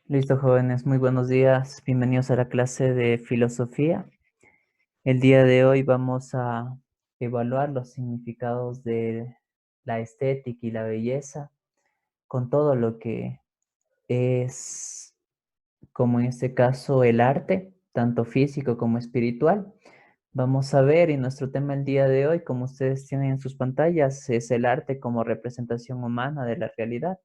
Listo, jóvenes, muy buenos días. Bienvenidos a la clase de filosofía. El día de hoy vamos a evaluar los significados de la estética y la belleza con todo lo que es, como en este caso, el arte, tanto físico como espiritual. Vamos a ver, y nuestro tema el día de hoy, como ustedes tienen en sus pantallas, es el arte como representación humana de la realidad.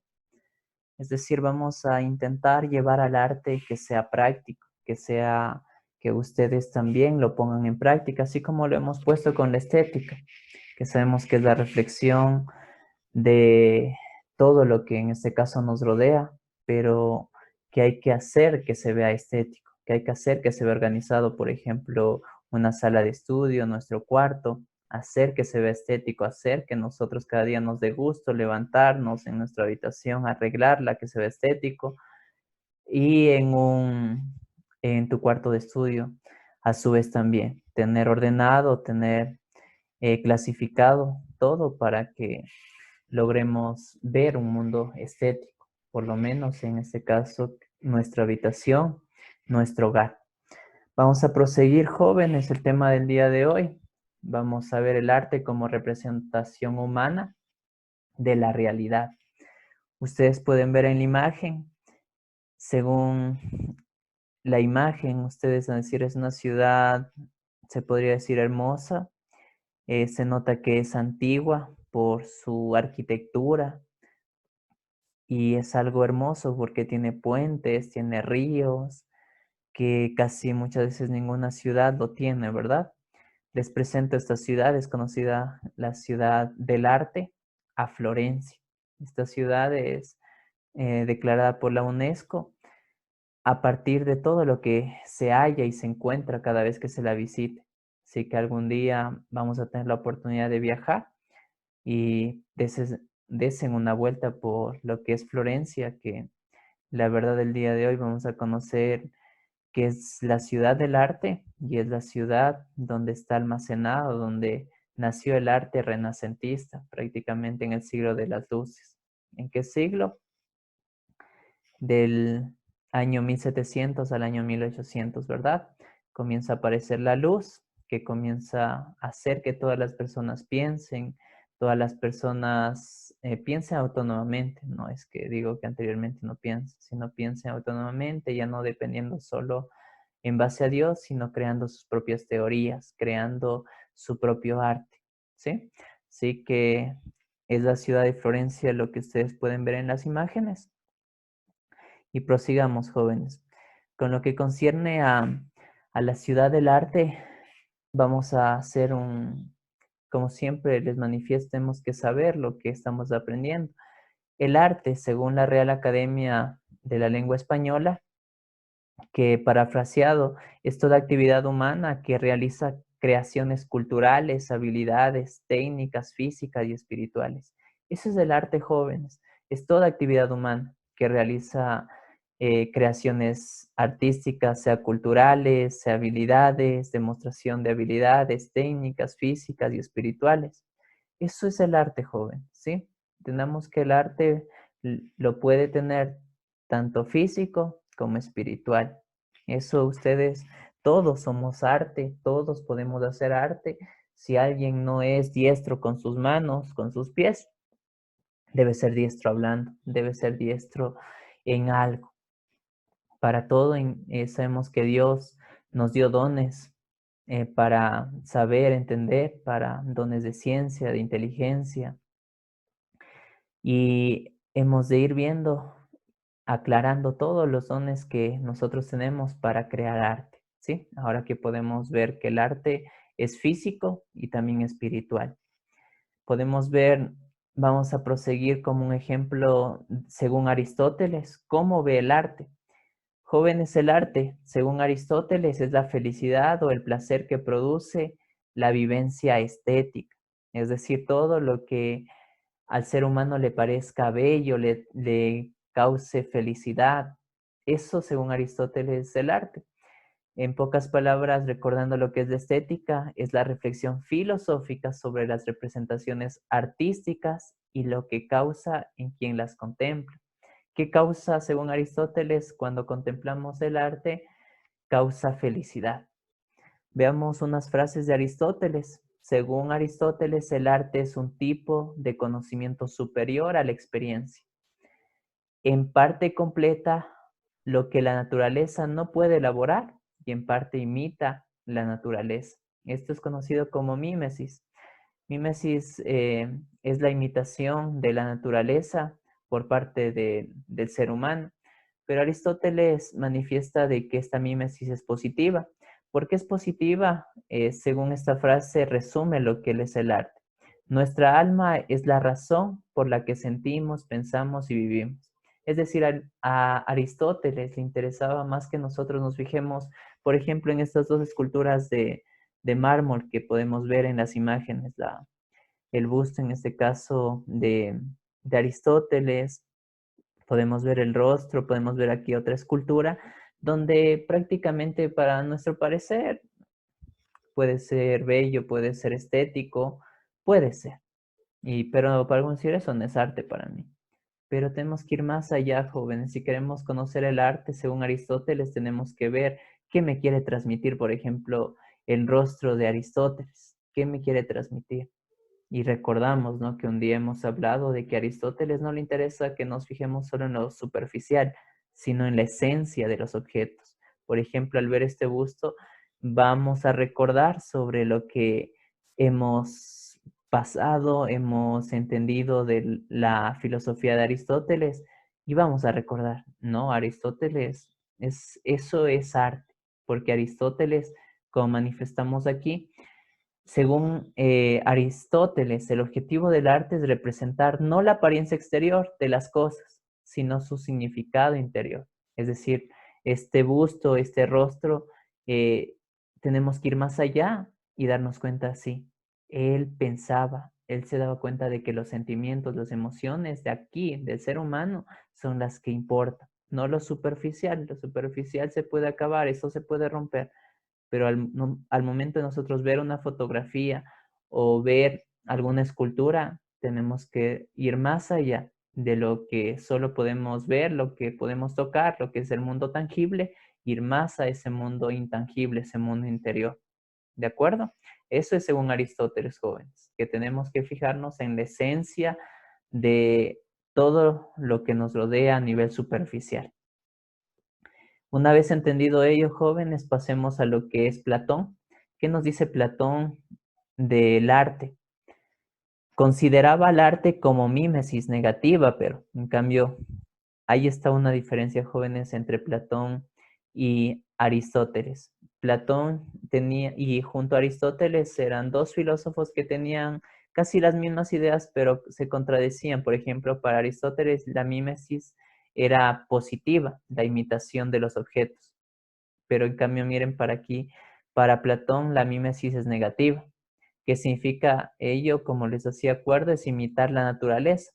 Es decir, vamos a intentar llevar al arte que sea práctico, que ustedes también lo pongan en práctica, así como lo hemos puesto con la estética, que sabemos que es la reflexión de todo lo que en este caso nos rodea, pero que hay que hacer que se vea estético, que hay que hacer que se vea organizado, por ejemplo, una sala de estudio, nuestro cuarto, hacer que se vea estético, hacer que nosotros cada día nos dé gusto levantarnos en nuestra habitación, arreglarla, que se vea estético, y en tu cuarto de estudio, a su vez también, tener ordenado, tener clasificado todo para que logremos ver un mundo estético, por lo menos en este caso, nuestra habitación, nuestro hogar. Vamos a proseguir, jóvenes, el tema del día de hoy. Vamos a ver el arte como representación humana de la realidad. Ustedes pueden ver en la imagen, según la imagen, ustedes van a decir es una ciudad, se podría decir hermosa, se nota que es antigua por su arquitectura, y es algo hermoso porque tiene puentes, tiene ríos, que casi muchas veces ninguna ciudad lo tiene, ¿verdad? Les presento esta ciudad, es conocida la ciudad del arte, a Florencia. Esta ciudad es declarada por la UNESCO a partir de todo lo que se halla y se encuentra cada vez que se la visite. Así que algún día vamos a tener la oportunidad de viajar y desen una vuelta por lo que es Florencia, que la verdad del día de hoy vamos a conocer que es la ciudad del arte y es la ciudad donde está almacenado, donde nació el arte renacentista, prácticamente en el siglo de las luces. ¿En qué siglo? Del año 1700 al año 1800, ¿verdad? Comienza a aparecer la luz, que comienza a hacer que todas las personas piensen, todas las personas piensen autónomamente. No es que digo que anteriormente no piensen, sino piensen autónomamente, ya no dependiendo solo en base a Dios, sino creando sus propias teorías, creando su propio arte, ¿sí? Así que es la ciudad de Florencia lo que ustedes pueden ver en las imágenes. Y prosigamos, jóvenes. Con lo que concierne a la ciudad del arte, vamos a hacer como siempre les manifiesto, tenemos que saber lo que estamos aprendiendo. El arte, según la Real Academia de la Lengua Española, que parafraseado es toda actividad humana que realiza creaciones culturales, habilidades, técnicas, físicas y espirituales. Eso es el arte, jóvenes. Es toda actividad humana que realiza creaciones artísticas, sea culturales, sea habilidades, demostración de habilidades, técnicas, físicas y espirituales. Eso es el arte, joven, ¿sí? Tenemos que el arte lo puede tener tanto físico como espiritual. Eso ustedes, todos somos arte, todos podemos hacer arte. Si alguien no es diestro con sus manos, con sus pies, debe ser diestro hablando, debe ser diestro en algo. Para todo sabemos que Dios nos dio dones para saber, entender, para dones de ciencia, de inteligencia, y hemos de ir viendo, aclarando todos los dones que nosotros tenemos para crear arte, ¿sí? Ahora que podemos ver que el arte es físico y también espiritual. Podemos ver, vamos a proseguir como un ejemplo, según Aristóteles, cómo ve el arte. Jóvenes, el arte, según Aristóteles, es la felicidad o el placer que produce la vivencia estética, es decir, todo lo que al ser humano le parezca bello, le cause felicidad. Eso, según Aristóteles, es el arte. En pocas palabras, recordando lo que es la estética, es la reflexión filosófica sobre las representaciones artísticas y lo que causa en quien las contempla. ¿Qué causa, según Aristóteles, cuando contemplamos el arte? Causa felicidad. Veamos unas frases de Aristóteles. Según Aristóteles, el arte es un tipo de conocimiento superior a la experiencia. En parte completa lo que la naturaleza no puede elaborar y en parte imita la naturaleza. Esto es conocido como mímesis. Mímesis es la imitación de la naturaleza por parte del ser humano, pero Aristóteles manifiesta de que esta mímesis es positiva. ¿Por qué es positiva? Según esta frase, resume lo que es el arte. Nuestra alma es la razón por la que sentimos, pensamos y vivimos. Es decir, a Aristóteles le interesaba más que nosotros nos fijemos, por ejemplo, en estas dos esculturas de mármol que podemos ver en las imágenes, el busto en este caso de Aristóteles, podemos ver el rostro, podemos ver aquí otra escultura, donde prácticamente para nuestro parecer puede ser bello, puede ser estético, puede ser, pero para algunos eso no es arte para mí. Pero tenemos que ir más allá, jóvenes. Si queremos conocer el arte, según Aristóteles, tenemos que ver qué me quiere transmitir, por ejemplo, el rostro de Aristóteles. ¿Qué me quiere transmitir? Y recordamos, ¿no?, que un día hemos hablado de que a Aristóteles no le interesa que nos fijemos solo en lo superficial, sino en la esencia de los objetos. Por ejemplo, al ver este busto, vamos a recordar sobre lo que hemos pasado, hemos entendido de la filosofía de Aristóteles y vamos a recordar, ¿no? Aristóteles, eso es arte, porque Aristóteles, como manifestamos aquí, según Aristóteles, el objetivo del arte es representar no la apariencia exterior de las cosas, sino su significado interior. Es decir, este busto, este rostro, eh, tenemos que ir más allá y darnos cuenta, sí, él pensaba, él se daba cuenta de que los sentimientos, las emociones de aquí, del ser humano, son las que importan, no lo superficial. Lo superficial se puede acabar, eso se puede romper, pero al momento de nosotros ver una fotografía o ver alguna escultura, tenemos que ir más allá de lo que solo podemos ver, lo que podemos tocar, lo que es el mundo tangible, ir más a ese mundo intangible, ese mundo interior. ¿De acuerdo? Eso es según Aristóteles, jóvenes, que tenemos que fijarnos en la esencia de todo lo que nos rodea a nivel superficial. Una vez entendido ello, jóvenes, pasemos a lo que es Platón. ¿Qué nos dice Platón del arte? Consideraba al arte como mímesis negativa, pero en cambio ahí está una diferencia, jóvenes, entre Platón y Aristóteles. Platón tenía, y junto a Aristóteles eran dos filósofos que tenían casi las mismas ideas, pero se contradecían. Por ejemplo, para Aristóteles la mímesis era positiva, la imitación de los objetos. Pero en cambio, miren para aquí, para Platón la mímesis es negativa. ¿Qué significa ello? Como les hacía acuerdo, es imitar la naturaleza.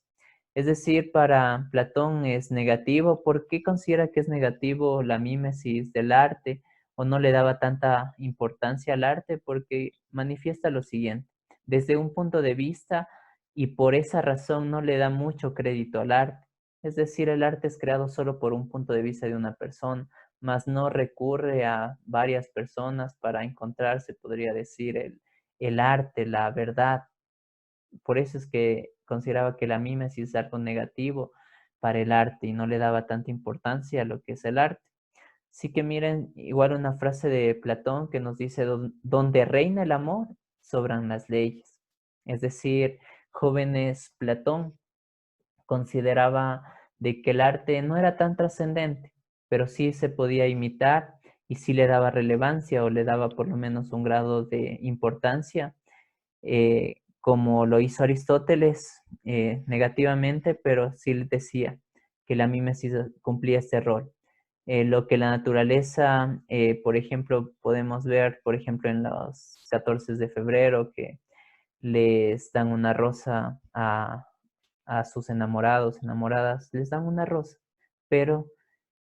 Es decir, para Platón es negativo. ¿Por qué considera que es negativo la mímesis del arte o no le daba tanta importancia al arte? Porque manifiesta lo siguiente, desde un punto de vista, y por esa razón no le da mucho crédito al arte. Es decir, el arte es creado solo por un punto de vista de una persona, mas no recurre a varias personas para encontrarse, podría decir, el arte, la verdad. Por eso es que consideraba que la mímesis es algo negativo para el arte y no le daba tanta importancia a lo que es el arte. Así que miren, igual una frase de Platón que nos dice, donde reina el amor, sobran las leyes. Es decir, jóvenes, Platón consideraba de que el arte no era tan trascendente, pero sí se podía imitar y sí le daba relevancia o le daba por lo menos un grado de importancia, como lo hizo Aristóteles negativamente, pero sí decía que la mímesis cumplía este rol. Lo que la naturaleza, por ejemplo, podemos ver, por ejemplo, en los 14 de febrero, que les dan una rosa a sus enamorados, enamoradas, les dan una rosa, pero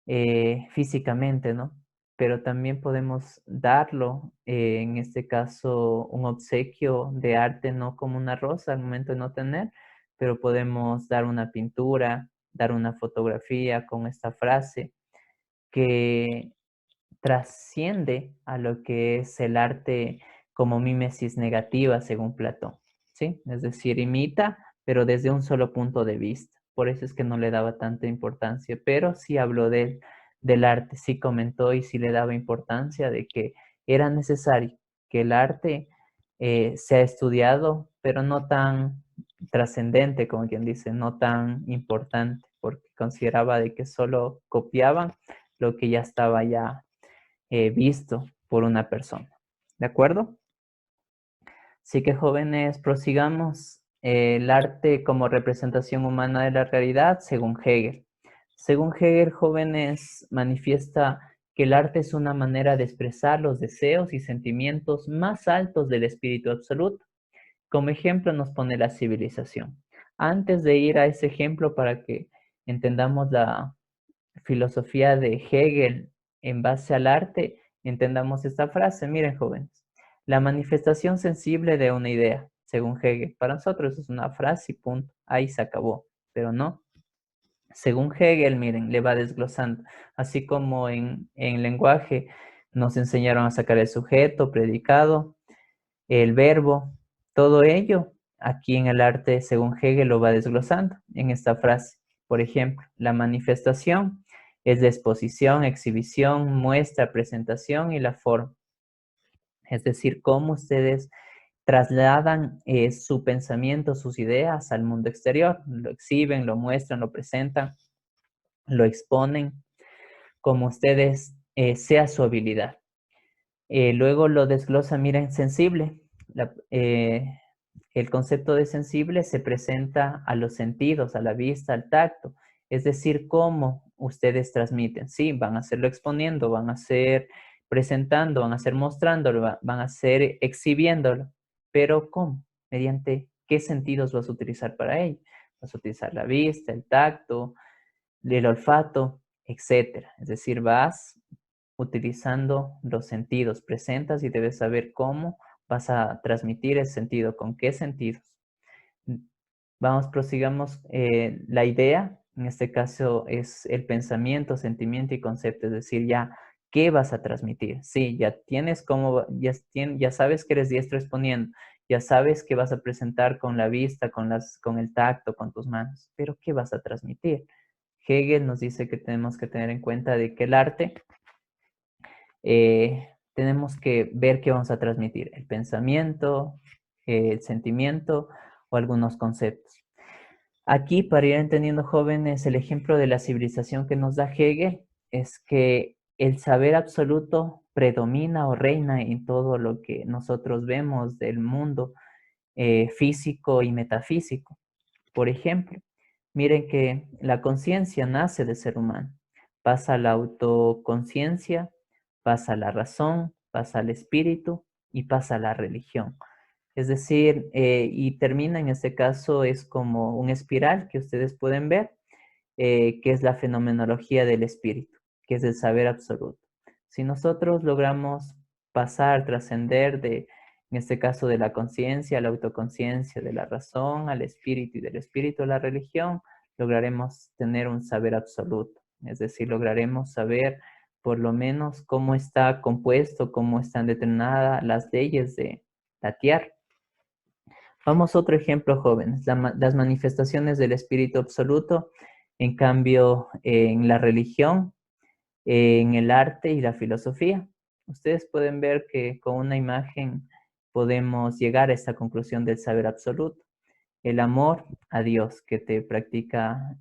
físicamente, ¿no? Pero también podemos darlo, en este caso, un obsequio de arte, no como una rosa al momento de no tener, pero podemos dar una pintura, dar una fotografía con esta frase que trasciende a lo que es el arte como mímesis negativa, según Platón, ¿sí? Es decir, imita, pero desde un solo punto de vista. Por eso es que no le daba tanta importancia, pero sí habló del arte, sí comentó y sí le daba importancia de que era necesario que el arte sea estudiado, pero no tan trascendente, como quien dice, no tan importante, porque consideraba de que solo copiaban lo que ya estaba ya visto por una persona. ¿De acuerdo? Así que jóvenes, prosigamos el arte como representación humana de la realidad según Hegel. Según Hegel, jóvenes, manifiesta que el arte es una manera de expresar los deseos y sentimientos más altos del espíritu absoluto. Como ejemplo nos pone la civilización. Antes de ir a ese ejemplo para que entendamos la filosofía de Hegel en base al arte, entendamos esta frase. Miren, jóvenes, la manifestación sensible de una idea, según Hegel, para nosotros es una frase y punto, ahí se acabó, pero no. Según Hegel, miren, le va desglosando, así como en lenguaje nos enseñaron a sacar el sujeto, predicado, el verbo, todo ello, aquí en el arte, según Hegel, lo va desglosando en esta frase. Por ejemplo, la manifestación es la exposición, exhibición, muestra, presentación y la forma. Es decir, cómo ustedes trasladan su pensamiento, sus ideas al mundo exterior. Lo exhiben, lo muestran, lo presentan, lo exponen, como ustedes sea su habilidad. Luego lo desglosa, miren, sensible. El concepto de sensible se presenta a los sentidos, a la vista, al tacto. Es decir, cómo ustedes transmiten. Sí, van a hacerlo exponiendo, van a hacer presentando, van a hacer mostrándolo, van a hacer exhibiéndolo. Pero ¿cómo? ¿Mediante qué sentidos vas a utilizar para ello? Vas a utilizar la vista, el tacto, el olfato, etcétera. Es decir, vas utilizando los sentidos, presentas y debes saber cómo vas a transmitir el sentido, con qué sentidos. Vamos, prosigamos. La idea, en este caso, es el pensamiento, sentimiento y concepto, es decir, ya, ¿qué vas a transmitir? Sí, ya tienes cómo, ya sabes que eres diestro exponiendo, ya sabes que vas a presentar con la vista, con el tacto, con tus manos, pero ¿qué vas a transmitir? Hegel nos dice que tenemos que tener en cuenta de que el arte tenemos que ver qué vamos a transmitir, el pensamiento, el sentimiento o algunos conceptos. Aquí, para ir entendiendo, jóvenes, el ejemplo de la civilización que nos da Hegel es que el saber absoluto predomina o reina en todo lo que nosotros vemos del mundo físico y metafísico. Por ejemplo, miren que la conciencia nace del ser humano, pasa a la autoconciencia, pasa a la razón, pasa al espíritu y pasa a la religión. Es decir, y termina en este caso es como un espiral que ustedes pueden ver, que es la fenomenología del espíritu, que es el saber absoluto. Si nosotros logramos pasar, trascender en este caso de la conciencia a la autoconciencia, de la razón al espíritu y del espíritu a la religión, lograremos tener un saber absoluto. Es decir, lograremos saber por lo menos cómo está compuesto, cómo están determinadas las leyes de la tierra. Vamos a otro ejemplo, jóvenes. Las manifestaciones del espíritu absoluto, en cambio, en la religión, en el arte y la filosofía. Ustedes pueden ver que con una imagen podemos llegar a esta conclusión del saber absoluto. El amor a Dios que te practica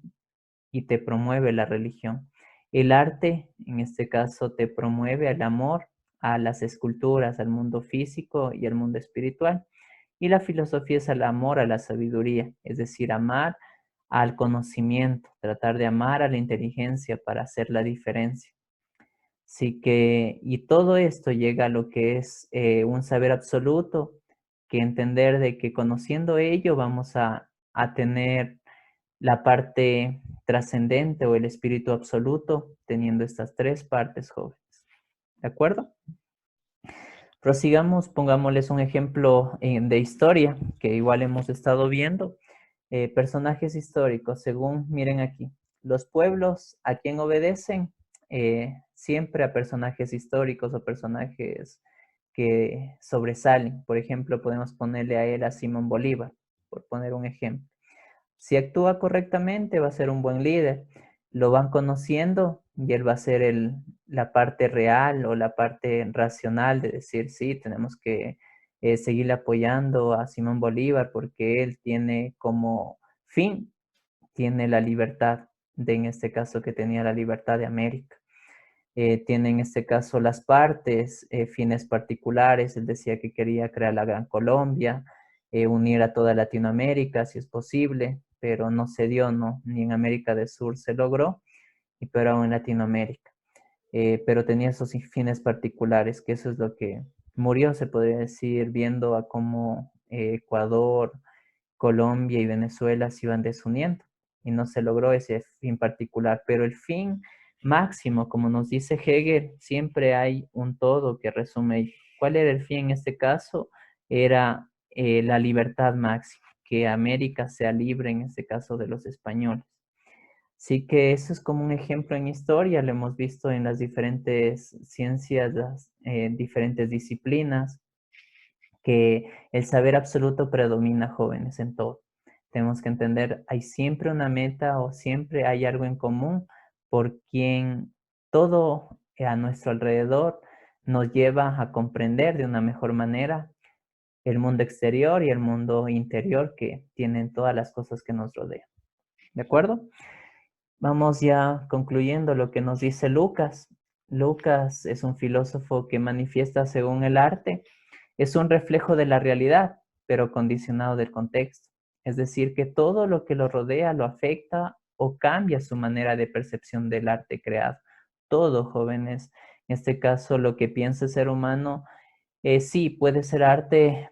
y te promueve la religión. El arte, en este caso, te promueve el amor a las esculturas, al mundo físico y al mundo espiritual. Y la filosofía es el amor a la sabiduría, es decir, amar al conocimiento, tratar de amar a la inteligencia para hacer la diferencia. Así que, y todo esto llega a lo que es un saber absoluto, que entender de que conociendo ello vamos a tener la parte trascendente o el espíritu absoluto, teniendo estas tres partes, jóvenes. ¿De acuerdo? Prosigamos, pongámosles un ejemplo de historia, que igual hemos estado viendo. Personajes históricos, según, miren aquí, los pueblos, ¿a quién obedecen? Siempre a personajes históricos o personajes que sobresalen. Por ejemplo, podemos ponerle a él a Simón Bolívar, por poner un ejemplo. Si actúa correctamente, va a ser un buen líder. Lo van conociendo y él va a ser la parte real o la parte racional de decir, sí, tenemos que seguir apoyando a Simón Bolívar porque él tiene como fin, tiene la libertad, en este caso que tenía la libertad de América. Tiene en este caso las partes, fines particulares. Él decía que quería crear la Gran Colombia, unir a toda Latinoamérica, si es posible, pero no se dio, ¿no? Ni en América del Sur se logró, pero en Latinoamérica. Pero tenía esos fines particulares, que eso es lo que murió, se podría decir, viendo a cómo Ecuador, Colombia y Venezuela se iban desuniendo y no se logró ese fin particular, pero el fin máximo, como nos dice Hegel, siempre hay un todo que resume. ¿Cuál era el fin en este caso? Era la libertad máxima, que América sea libre en este caso de los españoles. Así que eso es como un ejemplo en historia, lo hemos visto en las diferentes ciencias, las diferentes disciplinas, que el saber absoluto predomina, jóvenes, en todo. Tenemos que entender, hay siempre una meta o siempre hay algo en común por quien todo a nuestro alrededor nos lleva a comprender de una mejor manera el mundo exterior y el mundo interior que tienen todas las cosas que nos rodean. ¿De acuerdo? Vamos ya concluyendo lo que nos dice Lucas. Lucas es un filósofo que manifiesta según el arte, es un reflejo de la realidad, pero condicionado del contexto. Es decir, que todo lo que lo rodea lo afecta o cambia su manera de percepción del arte creado. Todo, jóvenes, en este caso lo que piensa el ser humano, sí, puede ser arte.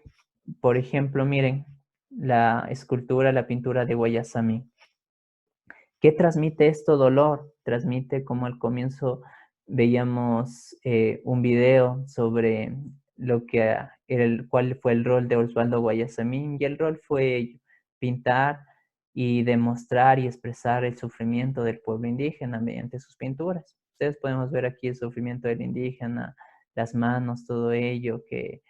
Por ejemplo, miren, la escultura, la pintura de Guayasamín. ¿Qué transmite esto? Dolor. Transmite, como al comienzo veíamos un video sobre lo que cuál fue el rol de Osvaldo Guayasamín, y el rol fue pintar y demostrar y expresar el sufrimiento del pueblo indígena mediante sus pinturas. Ustedes podemos ver aquí el sufrimiento del indígena, las manos, todo ello, que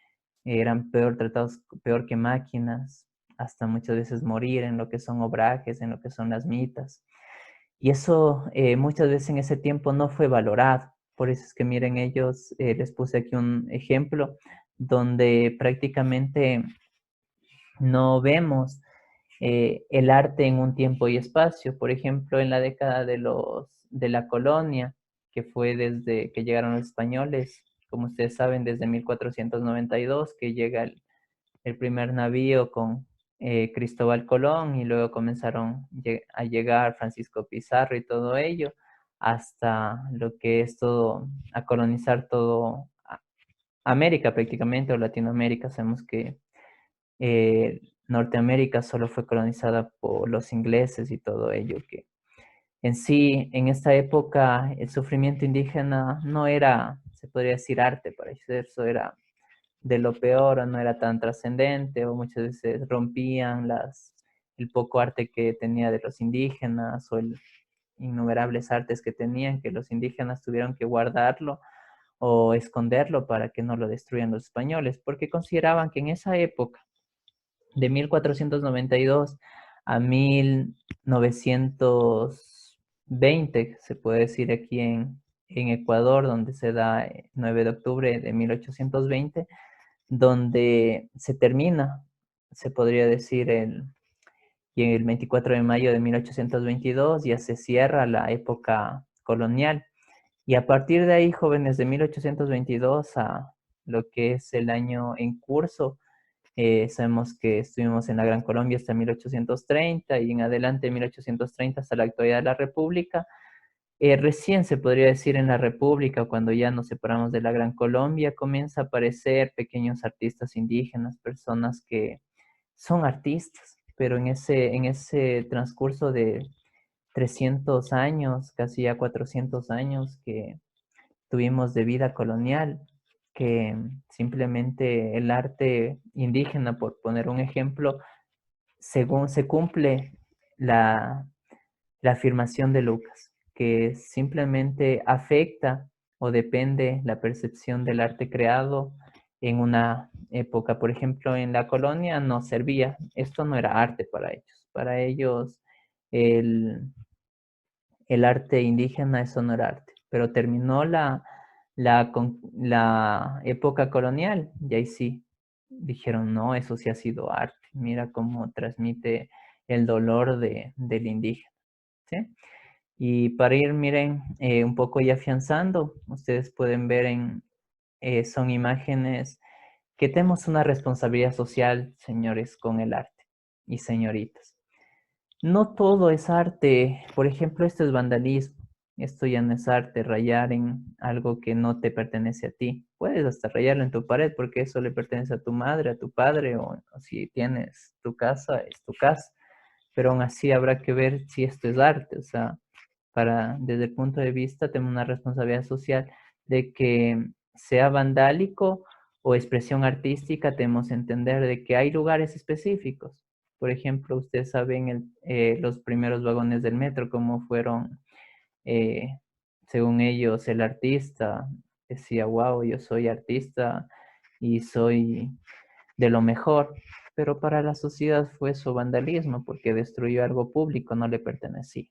eran peor tratados, peor que máquinas, hasta muchas veces morir en lo que son obrajes, en lo que son las mitas. Y eso muchas veces en ese tiempo no fue valorado. Por eso es que miren, ellos, les puse aquí un ejemplo donde prácticamente no vemos el arte en un tiempo y espacio. Por ejemplo, en la década de la colonia, que fue desde que llegaron los españoles, como ustedes saben, desde 1492, que llega el primer navío con Cristóbal Colón, y luego comenzaron a llegar Francisco Pizarro y todo ello, hasta lo que es todo, a colonizar todo América prácticamente, o Latinoamérica. Sabemos que Norteamérica solo fue colonizada por los ingleses y todo ello, que en sí, en esta época, el sufrimiento indígena no era, se podría decir, arte, para eso era de lo peor, o no era tan trascendente, o muchas veces rompían el poco arte que tenía de los indígenas, o el innumerables artes que tenían, que los indígenas tuvieron que guardarlo o esconderlo para que no lo destruyan los españoles, porque consideraban que en esa época, de 1492 a 1920, se puede decir aquí en Ecuador, donde se da 9 de octubre de 1820, donde se termina, se podría decir, y el 24 de mayo de 1822 ya se cierra la época colonial. Y a partir de ahí, jóvenes, de 1822 a lo que es el año en curso, sabemos que estuvimos en la Gran Colombia hasta 1830, y en adelante de 1830 hasta la actualidad de la República. Recién se podría decir en la República, cuando ya nos separamos de la Gran Colombia, comienza a aparecer pequeños artistas indígenas, personas que son artistas, pero en ese transcurso de 300 años, casi ya 400 años que tuvimos de vida colonial, que simplemente el arte indígena, por poner un ejemplo, según se cumple la, la afirmación de Lucas, que simplemente afecta o depende la percepción del arte creado en una época. Por ejemplo, en la colonia no servía, esto no era arte para ellos. Para ellos el arte indígena, eso no era arte. Pero terminó la época colonial y ahí sí dijeron, no, eso sí ha sido arte. Mira cómo transmite el dolor del indígena. ¿Sí? Y para ir, miren, un poco ya afianzando, ustedes pueden ver son imágenes que tenemos una responsabilidad social, señores, con el arte y señoritas. No todo es arte. Por ejemplo, esto es vandalismo. Esto ya no es arte, rayar en algo que no te pertenece a ti. Puedes hasta rayarlo en tu pared porque eso le pertenece a tu madre, a tu padre, o si tienes tu casa, es tu casa. Pero aún así habrá que ver si esto es arte. O sea, desde el punto de vista, tenemos una responsabilidad social de que sea vandálico o expresión artística, tenemos que entender de que hay lugares específicos. Por ejemplo, ustedes saben los primeros vagones del metro, cómo fueron, según ellos, el artista decía, wow, yo soy artista y soy de lo mejor, pero para la sociedad fue su vandalismo porque destruyó algo público, no le pertenecía.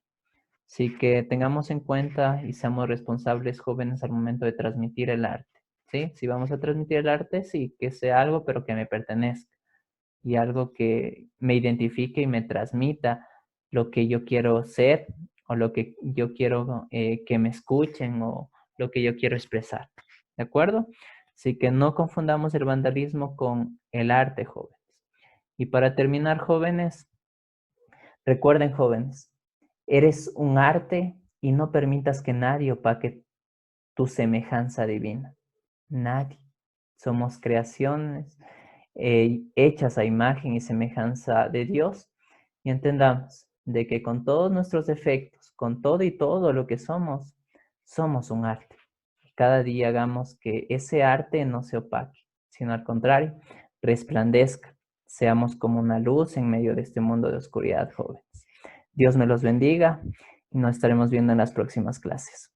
Así que tengamos en cuenta y seamos responsables jóvenes al momento de transmitir el arte. ¿Sí? Si vamos a transmitir el arte, sí, que sea algo, pero que me pertenezca y algo que me identifique y me transmita lo que yo quiero ser o lo que yo quiero que me escuchen o lo que yo quiero expresar. ¿De acuerdo? Así que no confundamos el vandalismo con el arte, jóvenes. Y para terminar, jóvenes, recuerden, jóvenes, eres un arte y no permitas que nadie opaque tu semejanza divina. Nadie. Somos creaciones hechas a imagen y semejanza de Dios. Y entendamos de que con todos nuestros defectos, con todo y todo lo que somos un arte. Cada día hagamos que ese arte no se opaque, sino al contrario, resplandezca. Seamos como una luz en medio de este mundo de oscuridad, jóvenes. Dios me los bendiga y nos estaremos viendo en las próximas clases.